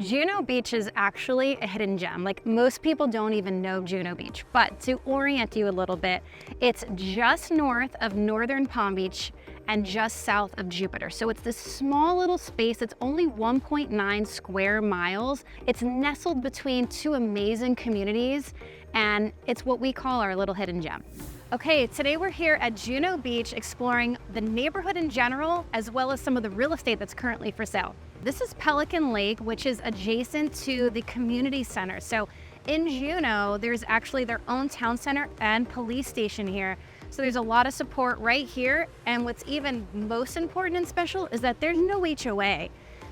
Juno Beach is actually a hidden gem. Like, most people don't even know Juno Beach, but to orient you a little bit, it's just north of northern Palm Beach and just south of Jupiter. So it's this small little space. It's only 1.9 square miles. It's nestled between two amazing communities, and it's what we call our little hidden gem. Okay, today we're here at Juno Beach exploring the neighborhood in general, as well as some of the real estate that's currently for sale. This is Pelican Lake, which is adjacent to the community center. So in Juno, there's actually their own town center and police station here. So there's a lot of support right here. And what's even most important and special is that there's no HOA.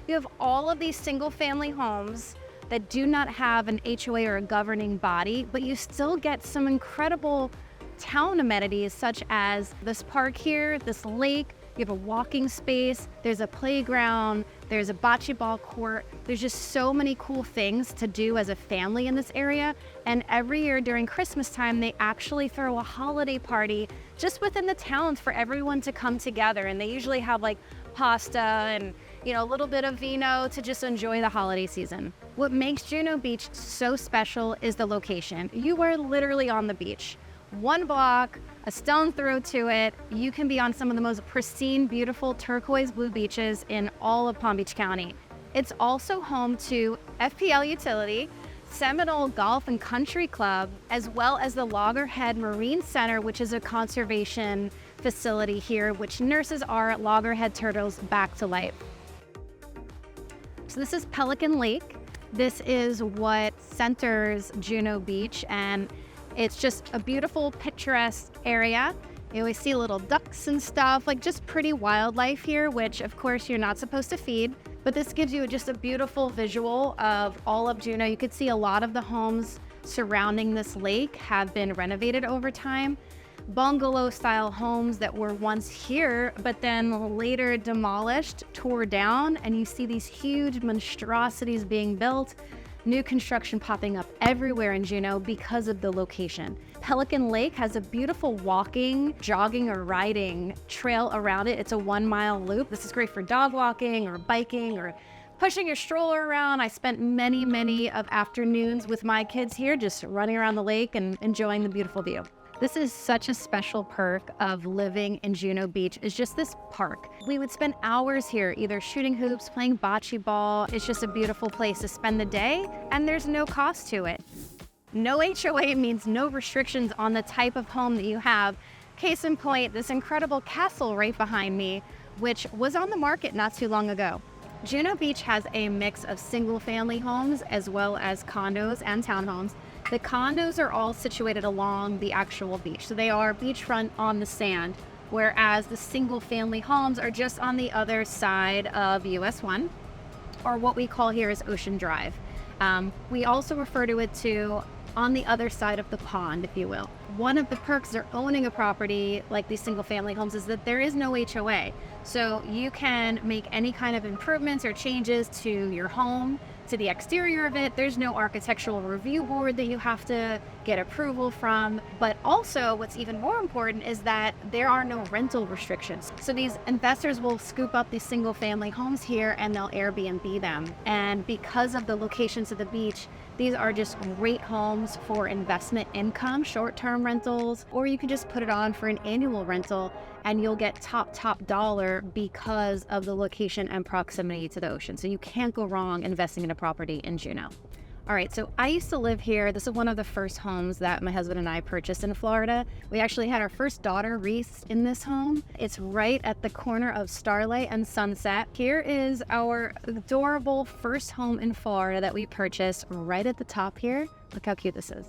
You have all of these single family homes that do not have an HOA or a governing body, but you still get some incredible town amenities such as this park here, this lake. You have a walking space, there's a playground, there's a bocce ball court. There's just so many cool things to do as a family in this area. And every year during Christmas time, they actually throw a holiday party just within the town for everyone to come together. And they usually have like pasta and, a little bit of vino to just enjoy the holiday season. What makes Juno Beach so special is the location. You are literally on the beach. One block, a stone throw to it, you can be on some of the most pristine, beautiful turquoise blue beaches in all of Palm Beach County. It's also home to FPL Utility, Seminole Golf and Country Club, as well as the Loggerhead Marine Center, which is a conservation facility here, which nurses our loggerhead turtles back to life. So this is Pelican Lake. This is what centers Juno Beach, and it's just a beautiful, picturesque area. You always see little ducks and stuff, like just pretty wildlife here, which of course you're not supposed to feed. But this gives you just a beautiful visual of all of Juno. You could see a lot of the homes surrounding this lake have been renovated over time. Bungalow style homes that were once here, but then later demolished, tore down, and you see these huge monstrosities being built. New construction popping up everywhere in Juno because of the location. Pelican Lake has a beautiful walking, jogging, or riding trail around it. It's a 1-mile loop. This is great for dog walking or biking or pushing your stroller around. I spent many of afternoons with my kids here just running around the lake and enjoying the beautiful view. This is such a special perk of living in Juno Beach, is just this park. We would spend hours here either shooting hoops, playing bocce ball. It's just a beautiful place to spend the day, and there's no cost to it. No HOA means no restrictions on the type of home that you have. Case in point, this incredible castle right behind me, which was on the market not too long ago. Juno Beach has a mix of single-family homes as well as condos and townhomes. The condos are all situated along the actual beach, so they are beachfront on the sand, whereas the single-family homes are just on the other side of US 1, or what we call here is Ocean Drive. We also refer to it too on the other side of the pond, if you will. One of the perks of owning a property like these single-family homes is that there is no HOA. So you can make any kind of improvements or changes to your home, to the exterior of it. There's no architectural review board that you have to get approval from. But also, what's even more important is that there are no rental restrictions. So these investors will scoop up these single-family homes here and they'll Airbnb them. And because of the locations of the beach, these are just great homes for investment income, short-term rentals, or you can just put it on for an annual rental and you'll get top dollar because of the location and proximity to the ocean. So you can't go wrong investing in a property in Juno. All right, so I used to live here. This is one of the first homes that my husband and I purchased in Florida. We actually had our first daughter, Reese, in this home. It's right at the corner of Starlight and Sunset. Here is our adorable first home in Florida that we purchased right at the top here. Look how cute this is.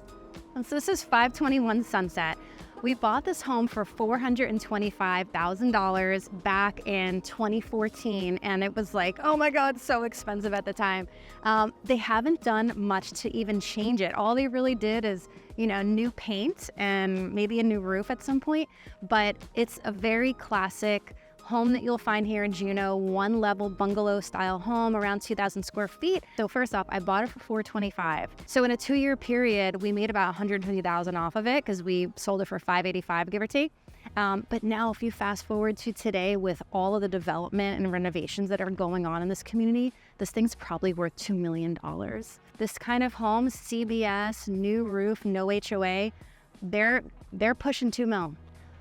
And so this is 521 Sunset. We bought this home for $425,000 back in 2014, and it was like, oh my God, so expensive at the time. They haven't done much to even change it. All they really did is, new paint and maybe a new roof at some point, but it's a very classic home that you'll find here in Juno, 1-level bungalow style home, around 2,000 square feet. So first off, I bought it for $425,000. So in a 2-year period, we made about $150,000 off of it because we sold it for $585,000, give or take. But now if you fast forward to today with all of the development and renovations that are going on in this community, this thing's probably worth $2 million. This kind of home, CBS, new roof, no HOA, they're pushing 2 mil.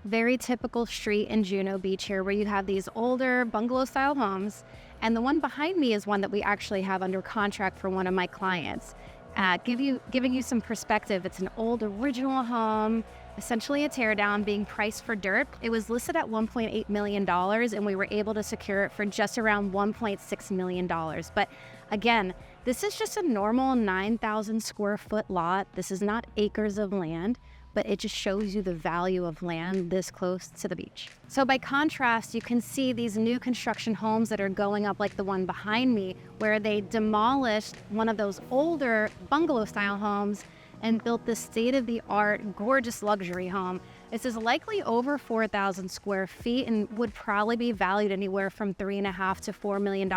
Very typical street in Juno Beach here where you have these older bungalow style homes. And the one behind me is one that we actually have under contract for one of my clients. Giving you some perspective, it's an old original home, essentially a teardown being priced for dirt. It was listed at $1.8 million and we were able to secure it for just around $1.6 million. But again, this is just a normal 9,000 square foot lot. This is not acres of land, but it just shows you the value of land this close to the beach. So by contrast, you can see these new construction homes that are going up like the one behind me, where they demolished one of those older bungalow style homes and built this state-of-the-art, gorgeous luxury home. This is likely over 4,000 square feet and would probably be valued anywhere from $3.5 to $4 million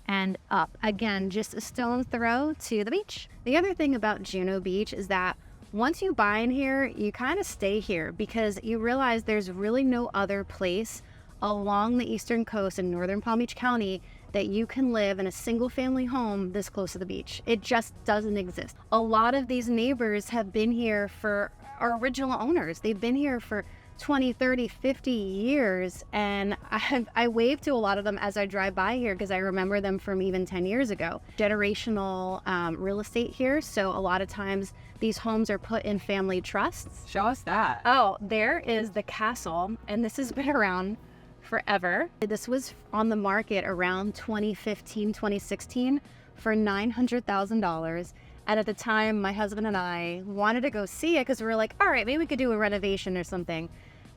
and up. Again, just a stone's throw to the beach. The other thing about Juno Beach is that once you buy in here, you kind of stay here because you realize there's really no other place along the eastern coast in northern Palm Beach County that you can live in a single family home this close to the beach. It just doesn't exist. A lot of these neighbors have been here for our original owners. They've been here for 20, 30, 50 years. And I wave to a lot of them as I drive by here because I remember them from even 10 years ago. Generational real estate here. So a lot of times these homes are put in family trusts. Show us that. Oh, there is the castle. And this has been around forever. This was on the market around 2015, 2016 for $900,000. And at the time, my husband and I wanted to go see it because we were like, all right, maybe we could do a renovation or something.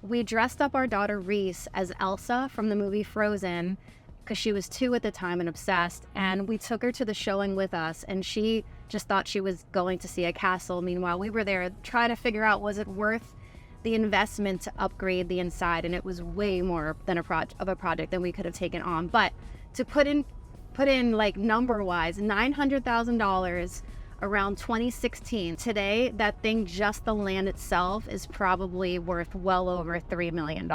We dressed up our daughter Reese as Elsa from the movie Frozen because she was 2 at the time and obsessed. And we took her to the showing with us and she just thought she was going to see a castle. Meanwhile, we were there trying to figure out, was it worth the investment to upgrade the inside? And it was way more than a project than we could have taken on. But to put in like number wise, $900,000 around 2016. Today, that thing, just the land itself, is probably worth well over $3 million.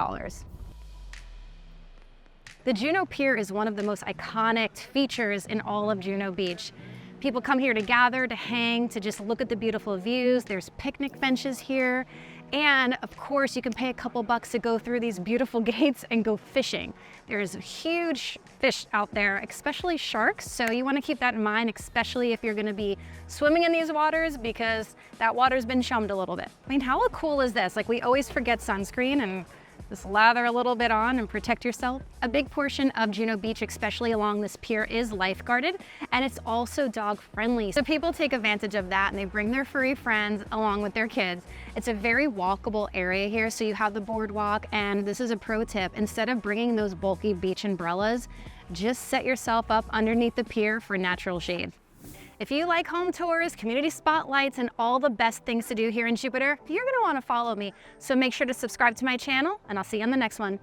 The Juno Pier is one of the most iconic features in all of Juno Beach. People come here to gather, to hang, to just look at the beautiful views. There's picnic benches here. And of course, you can pay a couple bucks to go through these beautiful gates and go fishing. There's huge fish out there, especially sharks. So you want to keep that in mind, especially if you're going to be swimming in these waters because that water's been chummed a little bit. I mean, how cool is this? Like, we always forget sunscreen and just lather a little bit on and protect yourself. A big portion of Juno Beach, especially along this pier, is lifeguarded, and it's also dog friendly. So people take advantage of that and they bring their furry friends along with their kids. It's a very walkable area here, so you have the boardwalk, and this is a pro tip. Instead of bringing those bulky beach umbrellas, just set yourself up underneath the pier for natural shade. If you like home tours, community spotlights, and all the best things to do here in Jupiter, you're going to want to follow me. So make sure to subscribe to my channel, and I'll see you on the next one.